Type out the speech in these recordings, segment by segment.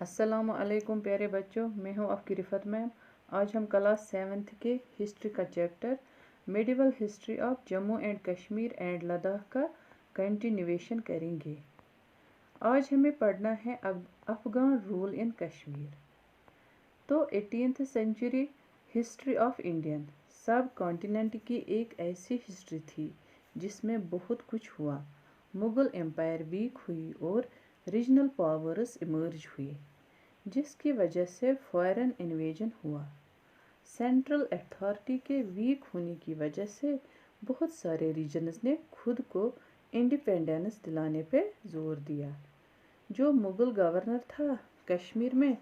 السلام علیکم پیارے بچوں، میں ہوں آپ کی رفت میم۔ آج ہم کلاس 7 کے ہسٹری کا chapter medieval history of Jammu and Kashmir and Ladakh کا کنٹینیویشن کریں گے۔ آج ہمیں پڑھنا ہے افغان رول ان کشمیر۔ تو 18th century history of Indian sub continent کی ایک ایسی ہسٹری تھی جس میں بہت کچھ ہوا۔ مغل امپائر ویک ہوئی اور ریجنل پاورز ایمرج ہوئی، جس کی وجہ سے فارن انویژن ہوا۔ سینٹرل اتھارٹی کے ویک ہونے کی وجہ سے بہت سارے ریجنز نے خود کو انڈیپینڈنس دلانے پہ زور دیا۔ جو مغل گورنر تھا کشمیر میں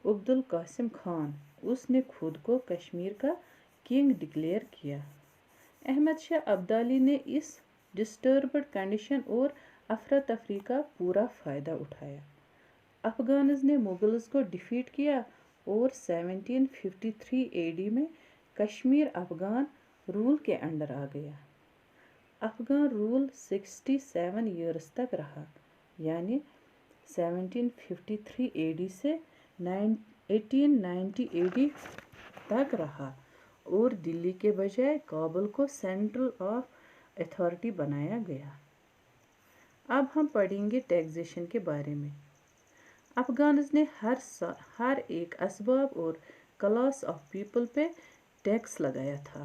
عبدالقاسم خان، اس نے خود کو کشمیر کا کنگ ڈکلیئر کیا۔ احمد شاہ ابدالی نے اس ڈسٹربڈ کنڈیشن اور افراتفری کا پورا فائدہ اٹھایا۔ افغانز نے مغلز کو ڈیفیٹ کیا اور 1753 AD میں کشمیر افغان رول کے انڈر آ گیا۔ افغان رول 67 ایئرز تک رہا، یعنی 1753 AD سے 1890 AD تک رہا، اور دلی کے بجائے کابل کو سینٹر آف اتھارٹی بنایا گیا۔ اب ہم پڑھیں گے ٹیکسیشن کے بارے میں۔ افغانز نے ہر ایک اسباب اور کلاس آف پیپل پہ ٹیکس لگایا تھا۔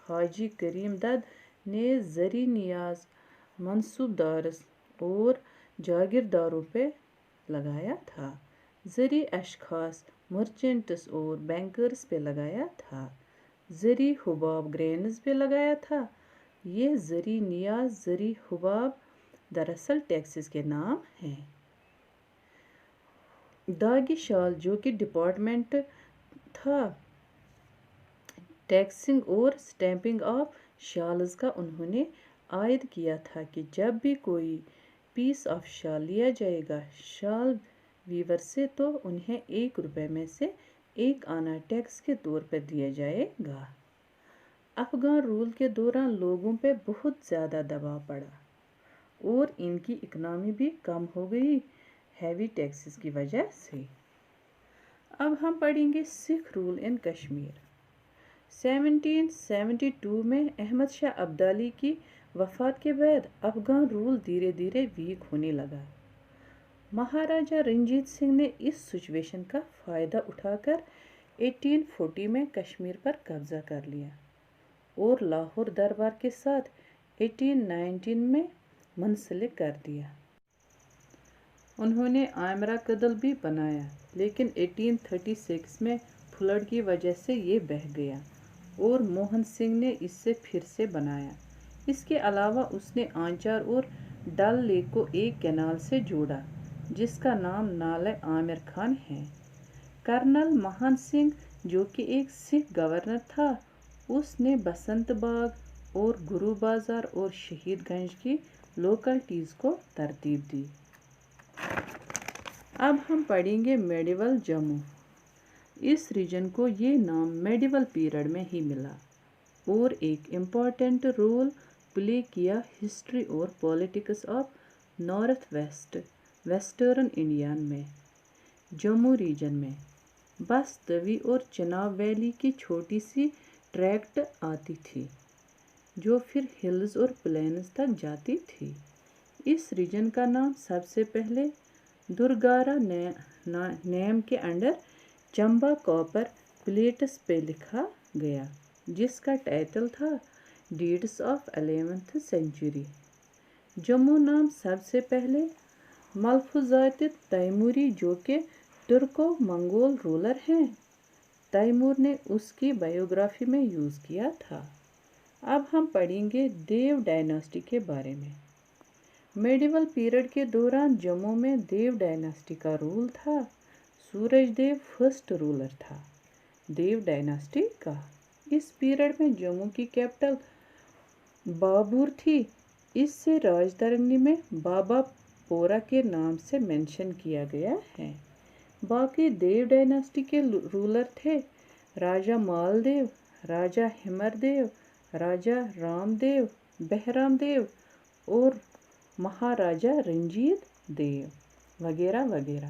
حاجی کریم دد نے زرعی نیاز منصوب دارز اور جاگیرداروں پہ لگایا تھا۔ زرعی اشخاص مرچنٹس اور بینکرز پہ لگایا تھا۔ زرعی حباب گرینز پہ لگایا تھا۔ یہ زرعی نیاز، زرعی حباب دراصل ٹیکسز کے نام ہیں۔ داغی شال جو کہ ڈپارٹمنٹ تھا ٹیکسنگ اور سٹیمپنگ آف شالز کا، انہوں نے عائد کیا تھا کہ جب بھی کوئی پیس آف شال لیا جائے گا شال ویور سے تو انہیں 1 روپے میں سے 1 آنا ٹیکس کے طور پر دیا جائے گا۔ افغان رول کے دوران لوگوں پہ بہت زیادہ دباؤ پڑا اور ان کی اکنامی بھی کم ہو گئی ہیوی ٹیکسز کی وجہ سے۔ اب ہم پڑھیں گے سکھ رول ان کشمیر۔ 1772 میں احمد شاہ ابدالی کی وفات کے بعد افغان رول دھیرے دھیرے ویک ہونے لگا۔ مہاراجہ رنجیت سنگھ نے اس سچویشن کا فائدہ اٹھا کر 1840 میں کشمیر پر قبضہ کر لیا اور لاہور دربار کے ساتھ 1819 میں منسلک کر دیا۔ انہوں نے آمرا کدل بھی بنایا، لیکن 1836 میں فلڈ کی وجہ سے یہ بہہ گیا اور موہن سنگھ نے اسے پھر سے بنایا۔ اس کے علاوہ اس نے آنچار اور ڈل لیک کو ایک کینال سے جوڑا جس کا نام نالہ عامر خان ہے۔ کرنل مہان سنگھ جو کہ ایک سکھ گورنر تھا، اس نے بسنت باغ اور گرو بازار اور شہید گنج کی لوکلٹیز کو ترتیب دی۔ اب ہم پڑھیں گے میڈیول جموں۔ اس ریجن کو یہ نام میڈیول پیریڈ میں ہی ملا اور ایک امپورٹنٹ رول پلے کیا ہسٹری اور politics of north western India میں۔ جموں ریجن میں بس توی اور چناب ویلی کی چھوٹی سی ٹریکٹ آتی تھی جو پھر ہلز اور پلینز تک جاتی تھی۔ اس ریجن کا نام سب سے پہلے درگارہ نیم کے انڈر چمبا کاپر پلیٹس پہ لکھا گیا جس کا ٹائٹل تھا deeds of 11th century. Jammu نام سب سے پہلے ملفوظات تیموری جو کہ ٹرکو منگول رولر ہیں، تیمور نے اس کی بائیوگرافی میں یوز کیا تھا۔ اب ہم پڑھیں گے دیو ڈائناسٹی کے بارے میں۔ میڈیول پیریڈ کے دوران جموں میں دیو ڈائناسٹی کا رول تھا۔ سورج دیو فرسٹ رولر تھا دیو ڈائناسٹی کا۔ اس پیریڈ میں جموں کی کیپٹل بابور تھی۔ اس سے راجدرنی میں بابا پورہ کے نام سے منشن کیا گیا ہے۔ باقی دیو ڈائناسٹی کے رولر تھے راجہ مال دیو، راجہ ہمر دیو، راجہ رام دیو، بہرام دیو اور مہاراجہ رنجیت دیو وغیرہ وغیرہ۔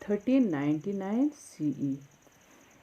1399 CE,